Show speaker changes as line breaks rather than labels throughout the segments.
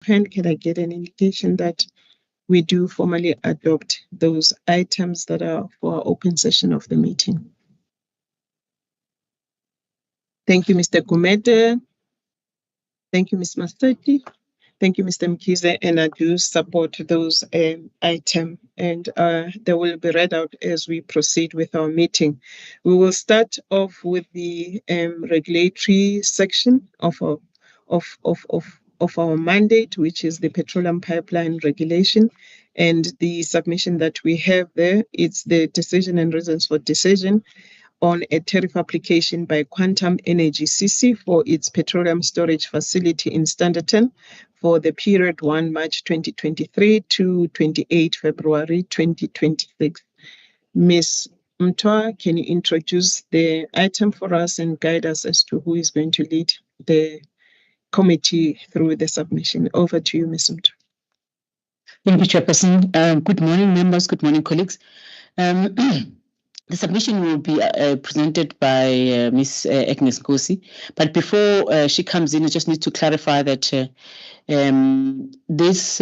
hand, can I get an indication that we do formally adopt those items that are for our open session of the meeting? Thank you, Mr. Gumede. Thank you, Ms. Maseki. Thank you, Mr. Mkize, and I do support those items, and they will be read out as we proceed with our meeting. We will start off with the regulatory section of our mandate, which is the petroleum pipeline regulation, and the submission that we have there. It's the decision and reasons for decision on a tariff application by Quantum Energy CC for its petroleum storage facility in Standerton for the period 1 March 2023 to 28 February 2026. Ms. Mtwa, can you introduce the item for us and guide us as to who is going to lead the committee through the submission? Over to you, Ms. Mtwa.
Thank you, Chairperson. Good morning, members. Good morning, colleagues. The submission will be presented by Ms. Agnes Nkosi. But before she comes in, I just need to clarify that this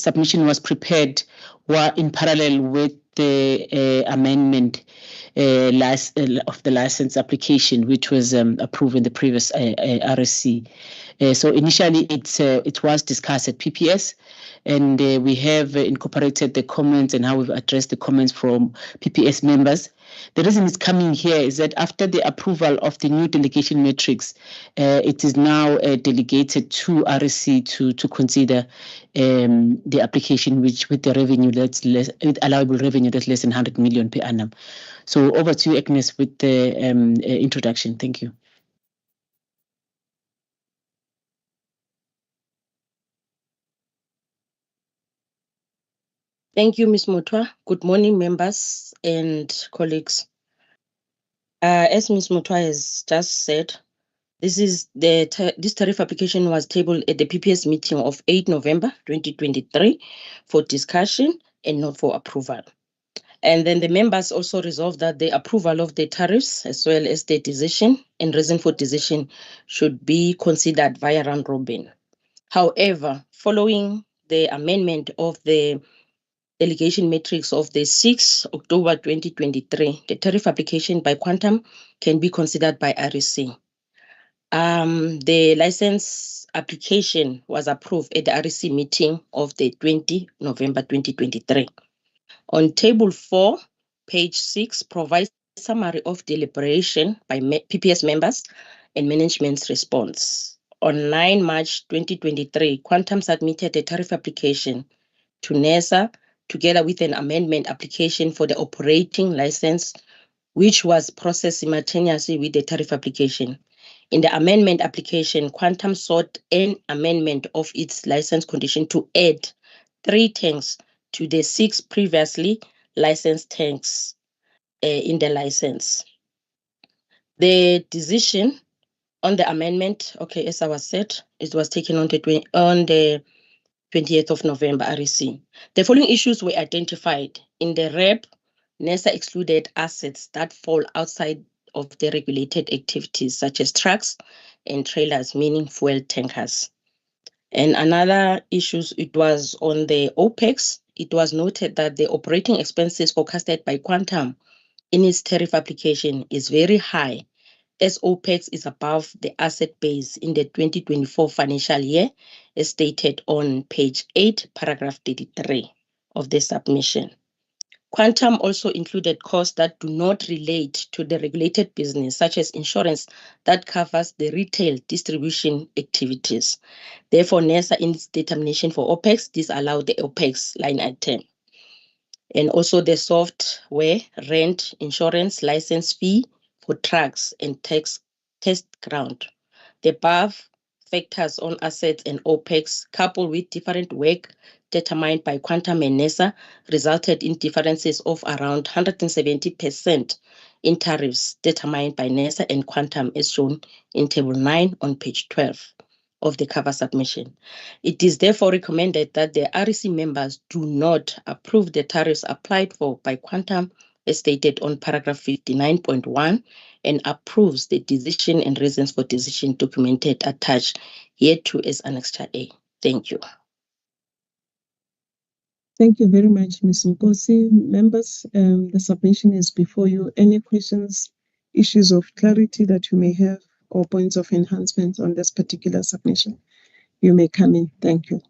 submission was prepared in parallel with the amendment of the license application, which was approved in the previous RSC. So initially, it was discussed at PPS, and we have incorporated the comments and how we've addressed the comments from PPS members. The reason it's coming here is that after the approval of the new delegation matrix, it is now delegated to RSC to consider the application, which with the revenue that's less, with allowable revenue that's less than 100 million per annum. So over to you, Agnes, with the introduction. Thank you.
Thank you, Ms. Mutwa. Good morning, members and colleagues. As Ms. Mutwa has just said, this tariff application was tabled at the PPS meeting of 8 November 2023 for discussion and not for approval. And then the members also resolved that the approval of the tariffs as well as the decision and reason for decision should be considered via round robin. However, following the amendment of the delegation matrix of the 6th October 2023, the tariff application by Quantum can be considered by RSC. The license application was approved at the RSC meeting of the 20 November 2023. On table 4, page 6 provides a summary of deliberation by PPS members and management's response. On 9 March 2023, Quantum submitted a tariff application to NERSA together with an amendment application for the operating license, which was processed simultaneously with the tariff application. In the amendment application, Quantum sought an amendment of its license condition to add 3 tanks to the 6 previously licensed tanks in the license. The decision on the amendment, okay, as I was said, it was taken on the 28th of November, REC. The following issues were identified. In the REP, NERSA excluded assets that fall outside of the regulated activities, such as trucks and trailers, meaning fuel tankers. And another issue, it was on the OPEX. It was noted that the operating expenses forecasted by Quantum in its tariff application is very high, as OPEX is above the asset base in the 2024 financial year, as stated on page 8, paragraph 33 of the submission. Quantum also included costs that do not relate to the regulated business, such as insurance that covers the retail distribution activities. Therefore, NERSA, in its determination for OPEX, disallowed the OPEX line item. And also the software, rent, insurance, license fee for trucks and test ground. The above factors on assets and OPEX, coupled with different work determined by Quantum and NERSA, resulted in differences of around 170% in tariffs determined by NERSA and Quantum, as shown in Table 9 on page 12 of the cover submission. It is therefore recommended that the REC members do not approve the tariffs applied for by Quantum, as stated on paragraph 59.1, and approves the decision and reasons for decision documented attached hereto as Annexure A. Thank you.
Thank you very much, Ms. Nkosi. Members, the submission is before you. Any questions, issues of clarity that you may have, or points of enhancement on this particular submission? You may come in. Thank you.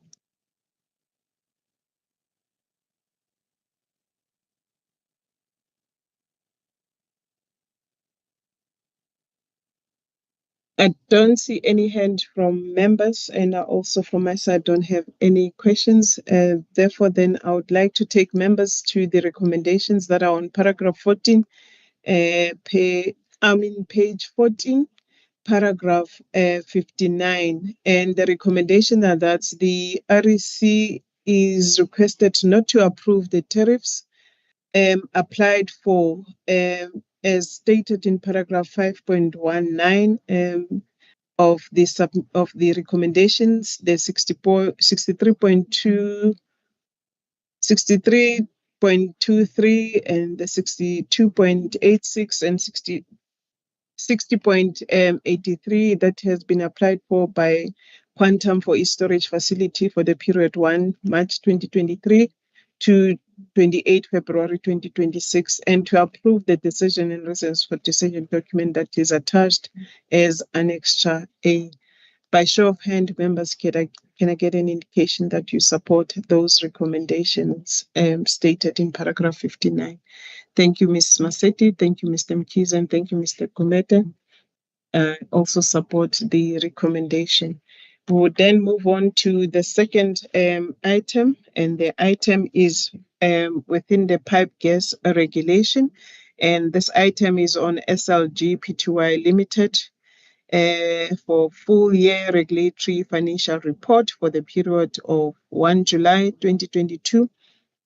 I don't see any hand from members, and also from my side don't have any questions. Therefore, then I would like to take members to the recommendations that are on paragraph 14, page 14, paragraph 59. And the recommendation are that the REC is requested not to approve the tariffs applied for as stated in paragraph 5.19 of the recommendations, the 63.23 and the 62.86 and 60.83 that has been applied for by Quantum for its storage facility for the period 1 March 2023 to 28 February 2026, and to approve the decision and reasons for decision document that is attached as Annexure A. By show of hand, members, can I get an indication that you support those recommendations stated in paragraph 59? Thank you, Ms. Masetti. Thank you, Mr. Mkiza, and thank you, Mr. Kometa. Also support the recommendation. We will then move on to the second item, and the item is within the pipe gas regulation. And this item is on SLG Pty Limited for full year regulatory financial report for the period of 1 July 2022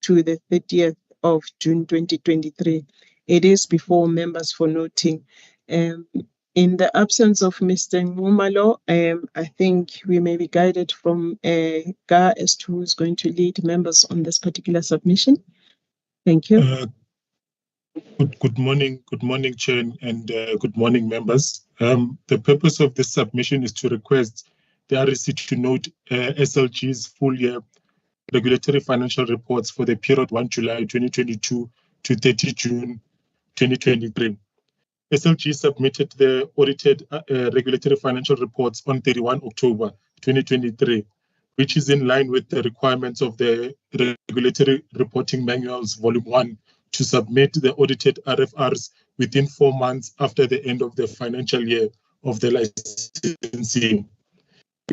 to the 30th of June 2023. It is before members for noting. In the absence of Mr. Ngumalo, I think we may be guided from Ga as to who is going to lead members on this particular submission. Thank you.
Good morning, Chair, and good morning, members. The purpose of this submission is to request the REC to note SLG's full year regulatory financial reports for the period 1 July 2022 to 30 June 2023. SLG submitted the audited regulatory financial reports on 31 October 2023, which is in line with the requirements of the Regulatory Reporting Manuals, Volume 1, to submit the audited RFRs within 4 months after the end of the financial year of the licensing.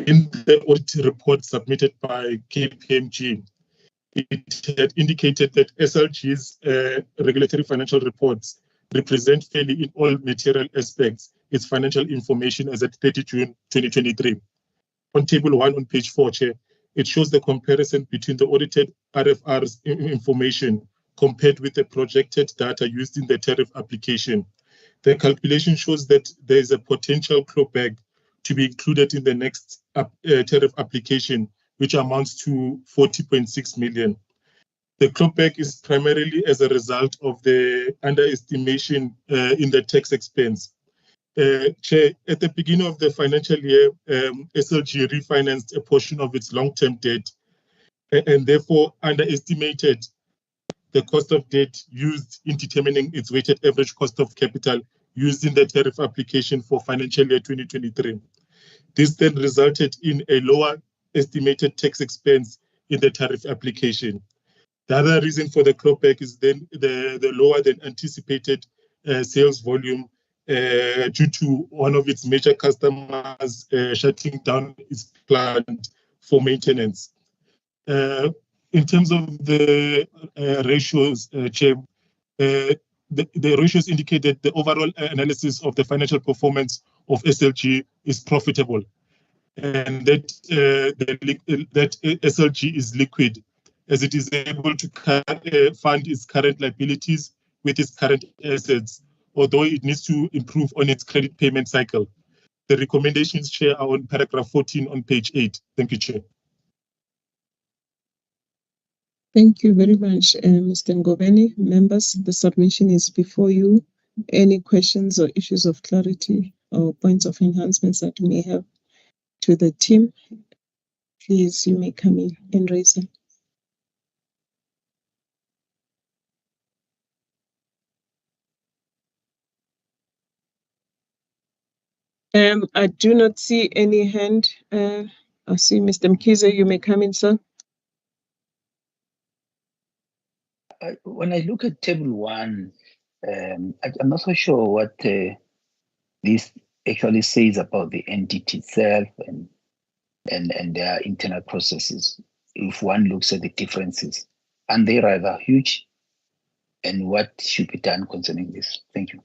In the audit report submitted by KPMG, it had indicated that SLG's regulatory financial reports represent fairly in all material aspects its financial information as at 30 June 2023. On table 1 on page 4, Chair, it shows the comparison between the audited RFR's information compared with the projected data used in the tariff application. The calculation shows that there is a potential clawback to be included in the next tariff application, which amounts to 40.6 million. The clawback is primarily as a result of the underestimation in the tax expense. Chair, at the beginning of the financial year, SLG refinanced a portion of its long-term debt and therefore underestimated the cost of debt used in determining its weighted average cost of capital used in the tariff application for financial year 2023. This then resulted in a lower estimated tax expense in the tariff application. The other reason for the clawback is then the lower than anticipated sales volume due to one of its major customers shutting down its plant for maintenance. In terms of the ratios, Chair, the ratios indicate that the overall analysis of the financial performance of SLG is profitable, and that that SLG is liquid, as it is able to fund its current liabilities with its current assets, although it needs to improve on its credit payment cycle. The recommendations, Chair, are on paragraph 14 on page 8. Thank you, Chair.
Thank you very much, Mr. Ngobeni. Members, the submission is before you. Any questions or issues of clarity or points of enhancements that you may have to the team? please, you may come in and raise them. I do not see any hand. I see Mr. Mkize, you may come in, sir.
When I look at table 1, I'm not so sure what this actually says about the entity itself and their internal processes. If one looks at the differences, and they rather huge, and what should be done concerning this? Thank you.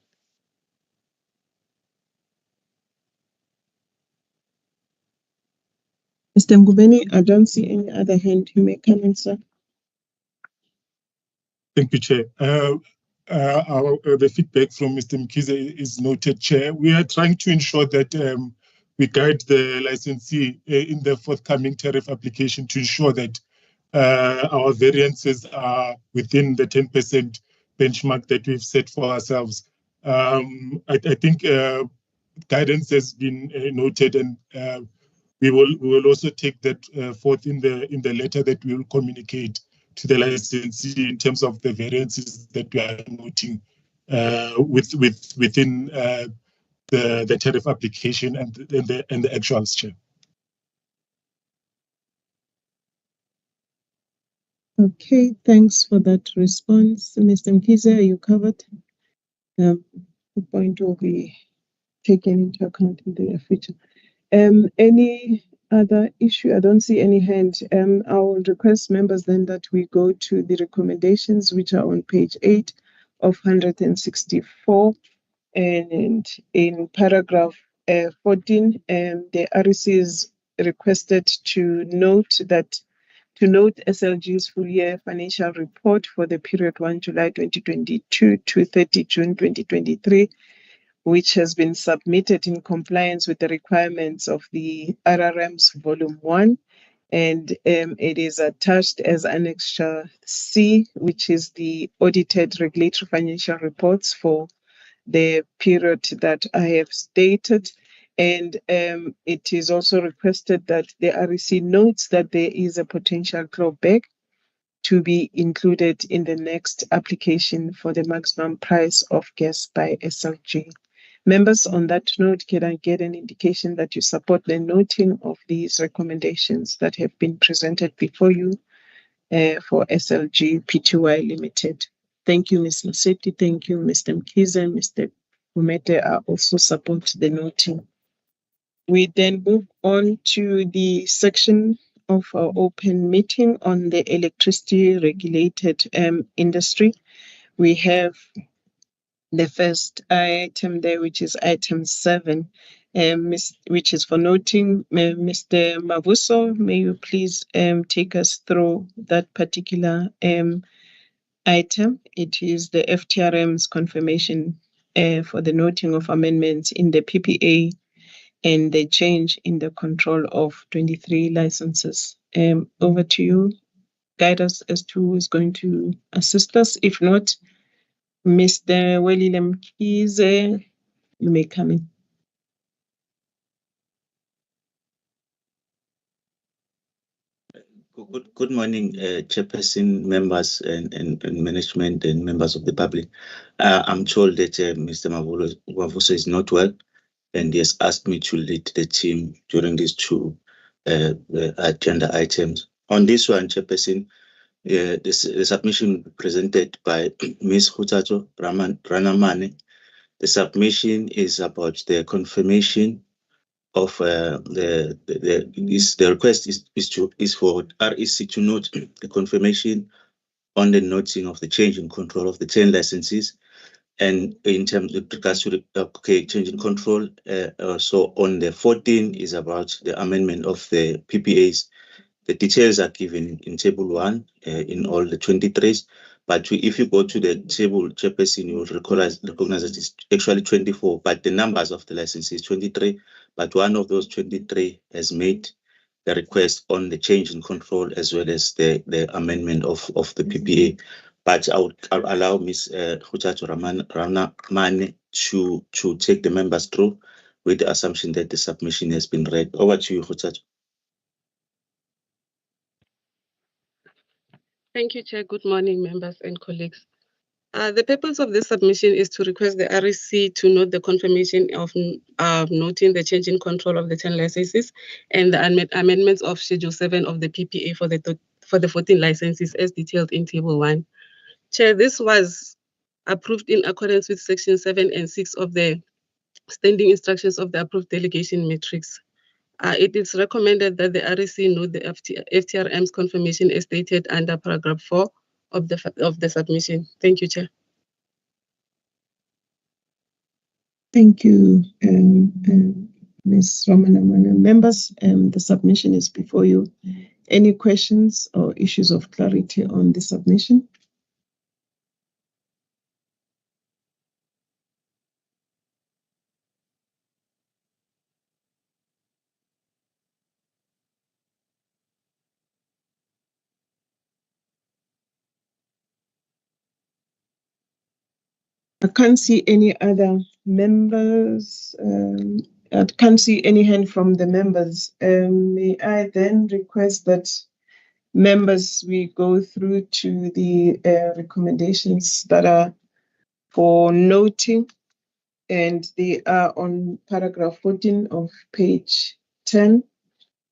Mr. Ngubeni, I don't see any other hand. You may come in, sir.
Thank you, Chair. The feedback from Mr. Mkize is noted, Chair. We are trying to ensure that we guide the licensee in the forthcoming tariff application to ensure that our variances are within the 10% benchmark that we've set for ourselves. I think guidance has been noted, and we will also take that forth in the letter that we will communicate to the licensee in terms of the variances that we are noting within the tariff application and the actuals, Chair.
Okay, thanks for that response. Mr. Mkize, are you covered? The point will be taken into account in the future. Any other issue? I don't see any hand. I will request members then that we go to the recommendations, which are on page 8 of 164. And in paragraph 14, the REC is requested to note SLG's full year financial report for the period 1 July 2022 to 30 June 2023, which has been submitted in compliance with the requirements of the RRM's Volume 1. And it is attached as Annexure C, which is the audited regulatory financial reports for the period that I have stated. And it is also requested that the REC notes that there is a potential clawback to be included in the next application for the maximum price of gas by SLG. Members, on that note, can I get an indication that you support the noting of these recommendations that have been presented before you for SLG Pty Limited? Thank you, Ms. Noseti. Thank you, Mr. Mkize. Mr. Umete, I also support the noting. We then move on to the section of our open meeting on the electricity regulated industry. We have the first item there, which is item 7, which is for noting. Mr. Mavuso, may you please take us through that particular item? It is the FTRM's confirmation for the noting of amendments in the PPA and the change in the control of 23 licenses. Over to you. Guide us as to who is going to assist us. If not, Mr. Welile Mkize, you may come in.
Good morning, Chairperson, members, and management, and members of the public. I'm told that Mr. Mavuso is not well, and he has asked me to lead the team during these two agenda items. On this one, Chairperson, the submission presented by Ms. Khuthato Ranamane. The submission is about the confirmation of the request is for REC to note the confirmation on the noting of the change in control of the 10 licenses, and in terms with regards to the change in control. So on the 14 is about the amendment of the PPAs. The details are given in table 1 in all the 23s. But if you go to the table, Chairperson, you will recognize that it's actually 24, but the numbers of the license is 23. But one of those 23 has made the request on the change in control as well as the amendment of the PPA. But I'll allow Ms. Khuthato Ranamane to take the members through with the assumption that the submission has been read. Over to you, Khuthato.
Thank you, Chair. Good morning, members and colleagues. The purpose of this submission is to request the REC to note the confirmation of noting the change in control of the 10 licenses and the amendments of Schedule 7 of the PPA for the 14 licenses as detailed in Table 1. Chair, this was approved in accordance with Section 7 and 6 of the standing instructions of the approved delegation matrix. It is recommended that the REC note the FTRM's confirmation as stated under paragraph 4 of the submission. Thank you, Chair.
Thank you, Ms. Ramanamana. Members, the submission is before you. Any questions or issues of clarity on the submission? I can't see any other members. I can't see any hand from the members. May I then request that members, we go through to the recommendations that are for noting, and they are on paragraph 14 of page 10.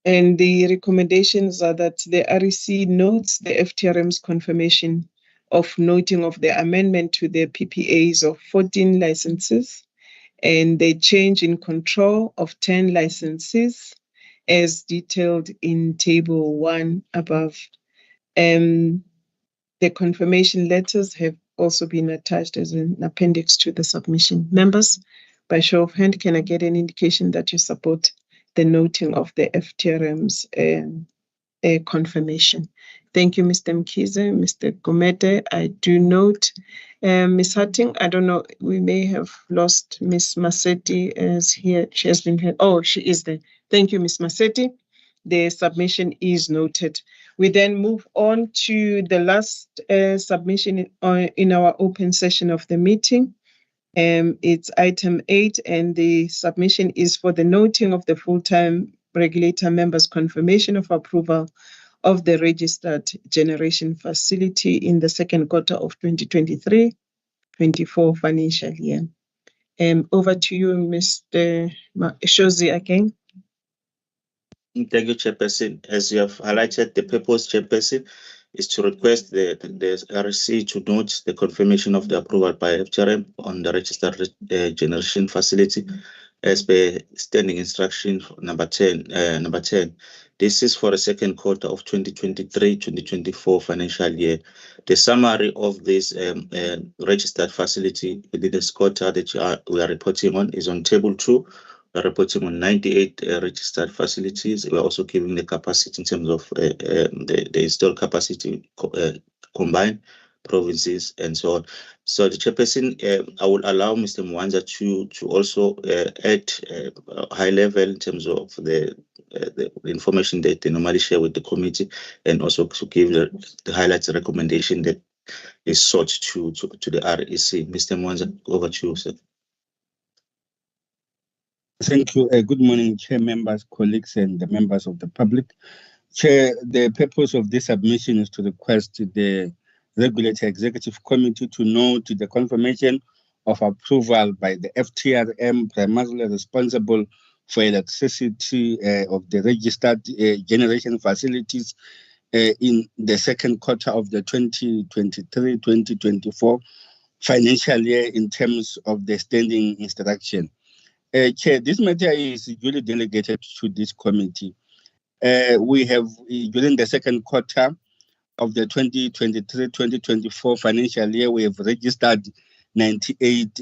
And the recommendations are that the REC notes the FTRM's confirmation of noting of the amendment to the PPAs of 14 licenses and the change in control of 10 licenses as detailed in Table 1 above. The confirmation letters have also been attached as an appendix to the submission. Members, by show of hand, can I get an indication that you support the noting of the FTRM's confirmation? Thank you, Mr. Mkhize. Mr. Gomede, I do note. Ms. Hutting, I don't know, we may have lost Ms. Maseti as here. She has been here. Oh, she is there. Thank you, Ms. Maseti. The submission is noted. We then move on to the last submission in our open session of the meeting. It's item 8, and the submission is for the noting of the full-time regulator members' confirmation of approval of the registered generation facility in the second quarter of 2023-24 financial year. Over to you, Mr. Shozi again.
Thank you, Chairperson. As you have highlighted, the purpose, Chairperson, is to request the REC to note the confirmation of the approval by FTRM on the registered generation facility as per standing instruction number 10. This is for the second quarter of 2023-2024 financial year. The summary of this registered facility within this quarter that we are reporting on is on Table 2. We're reporting on 98 registered facilities. We're also giving the capacity in terms of the installed capacity combined provinces and so on. So the Chairperson, I will allow Mr. Mwanza to also add high level in terms of the information that they normally share with the committee, and also to give the highlights recommendation that is sought to the REC. Mr. Mwanza, over to you, sir.
Thank you. Good morning, Chair, members, colleagues, and the members of the public. Chair, the purpose of this submission is to request the Regulator Executive Committee to note the confirmation of approval by the FTRM, primarily responsible for electricity of the registered generation facilities in the second quarter of the 2023-2024 financial year in terms of the standing instruction. Chair, this matter is duly delegated to this committee. We have, during the second quarter of the 2023-2024 financial year, we have registered 98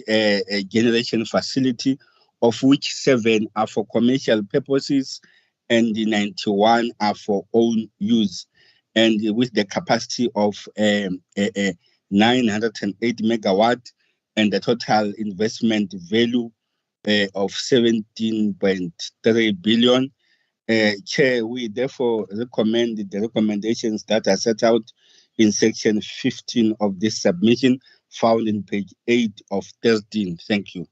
generation facility, of which 7 are for commercial purposes and the 91 are for own use, and with the capacity of 908 megawatt and the total investment value of 17.3 billion. Chair, we therefore recommend the recommendations that are set out in section 15 of this submission, found in page 8 of 13. Thank you.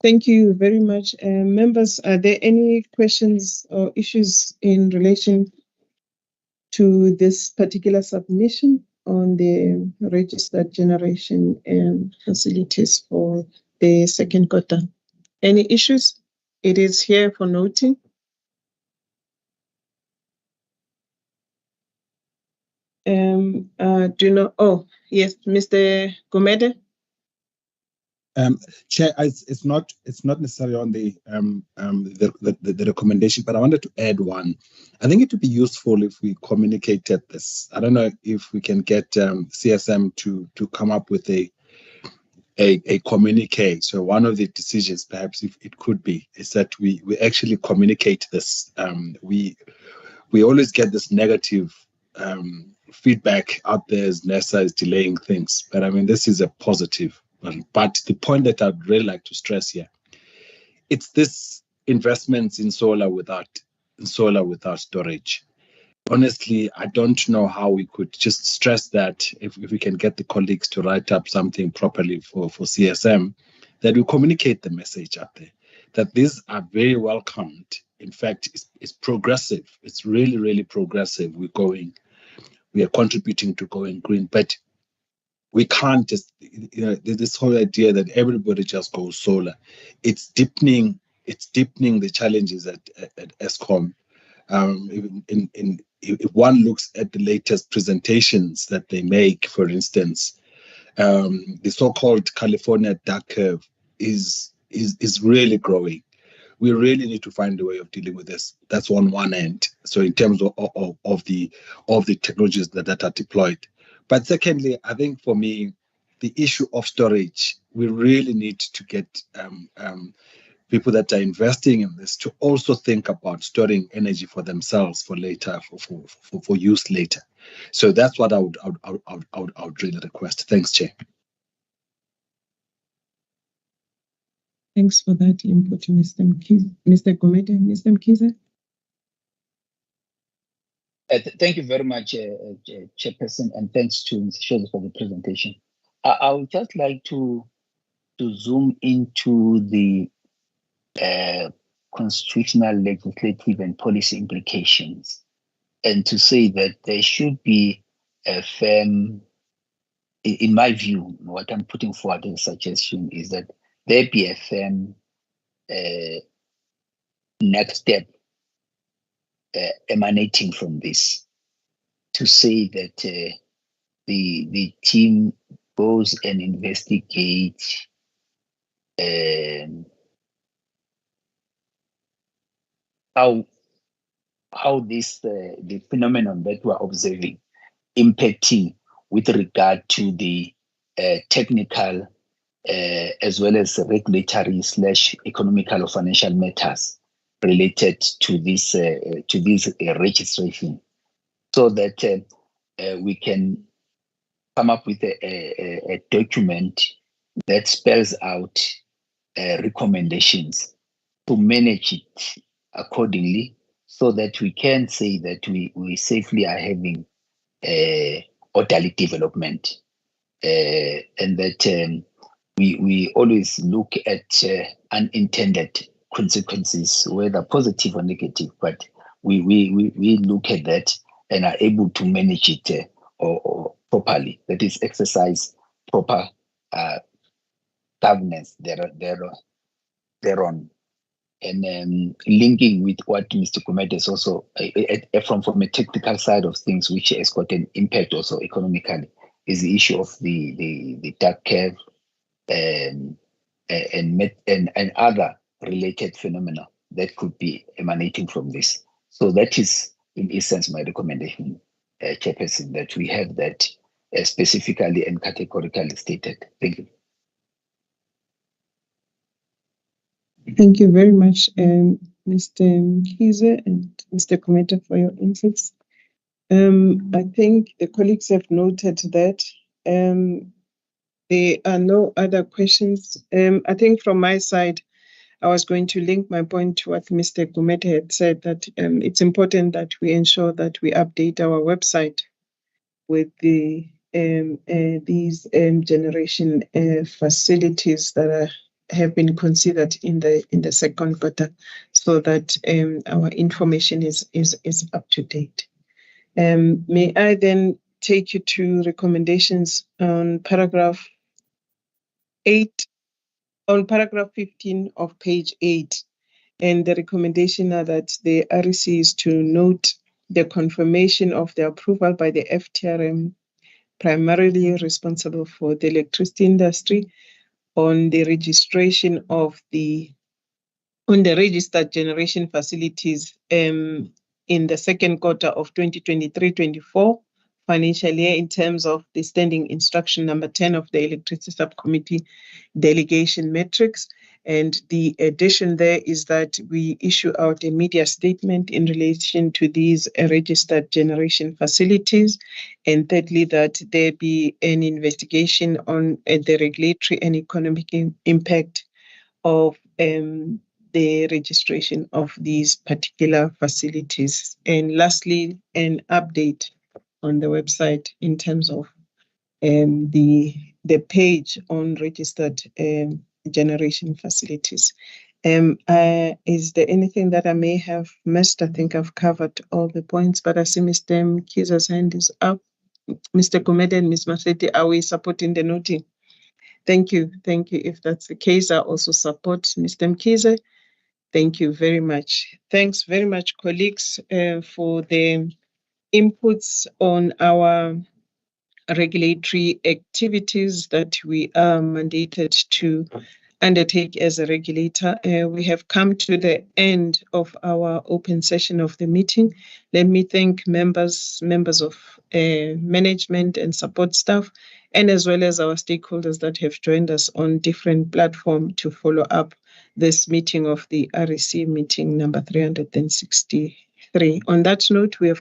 Thank you very much. Members, are there any questions or issues in relation to this particular submission on the registered generation facilities for the second quarter? Any issues? It is here for noting. Oh, yes, Mr. Gomede.
Chair, it's not necessarily on the recommendation, but I wanted to add one. I think it would be useful if we communicated this. I don't know if we can get CSM to come up with a communique. So one of the decisions, perhaps if it could be, is that we actually communicate this. We always get this negative feedback out there as NASA is delaying things, but I mean this is a positive. But the point that I'd really like to stress here, it's this investments in solar without storage. Honestly, I don't know how we could just stress that if we can get the colleagues to write up something properly for CSM, that we communicate the message out there, that these are very welcomed. In fact, it's progressive. It's really, really progressive. We are contributing to going green, but we can't just, this whole idea that everybody just goes solar. It's deepening the challenges at Eskom. If one looks at the latest presentations that they make, for instance, the so-called California dark curve is really growing. We really need to find a way of dealing with this. That's on one end. So in terms of the technologies that are deployed. But secondly, I think for me, the issue of storage, we really need to get people that are investing in this to also think about storing energy for themselves for later, for use later. So that's what I would really request. Thanks, Chair.
Thanks for that input, Mr. Gomede. Mr. Mkhize?
Thank you very much, Chairperson, and thanks to Mr. Sholes for the presentation. I would just like to zoom into the constitutional, legislative, and policy implications, and to say that there should be a firm, in my view, what I'm putting forward as a suggestion is that there be a firm next step emanating from this, to say that the team goes and investigate how this the phenomenon that we're observing impacting with regard to the technical as well as regulatory / economical or financial matters related to this registration, so that we can come up with a document that spells out recommendations to manage it accordingly, so that we can say that we safely are having orderly development, and that we always look at unintended consequences, whether positive or negative, but we look at that and are able to manage it or properly. That is, exercise proper governance thereon. And linking with what Mr. Gomede is also from a technical side of things, which has got an impact also economically, is the issue of the dark curve and other related phenomena that could be emanating from this. So that is, in essence, my recommendation, Chairperson, that we have that specifically and categorically stated. Thank you.
Thank you very much, Mr. Mkhize and Mr. Gomede, for your insights. I think the colleagues have noted that. There are no other questions. I think from my side, I was going to link my point to what Mr. Gomede had said, that it's important that we ensure that we update our website with these generation facilities that are have been considered in the second quarter, so that our information is up to date. May I then take you to recommendations on paragraph 8, on paragraph 15 of page 8. And the recommendation are that the REC is to note the confirmation of the approval by the FTRM, primarily responsible for the electricity industry, on the registration of the registered generation facilities in the second quarter of 2023-24 financial year, in terms of the standing instruction number 10 of the electricity subcommittee delegation metrics. And the addition there is that we issue out a media statement in relation to these registered generation facilities. And thirdly, that there be an investigation on the regulatory and economic impact of the registration of these particular facilities. And lastly, an update on the website in terms of the page on registered generation facilities. Is there anything that I may have missed? I think I've covered all the points, but I see Mr. Mkiza's hand is up. Mr. Gumede and Ms. Maseti, are we supporting the noting? Thank you. Thank you. If that's the case, I also support Mr. Mkize. Thank you very much. Thanks very much, colleagues, for the inputs on our regulatory activities that we are mandated to undertake as a regulator. We have come to the end of our open session of the meeting. Let me thank members of management and support staff, and as well as our stakeholders that have joined us on different platforms to follow up this meeting of the REC meeting number 363. On that note, we have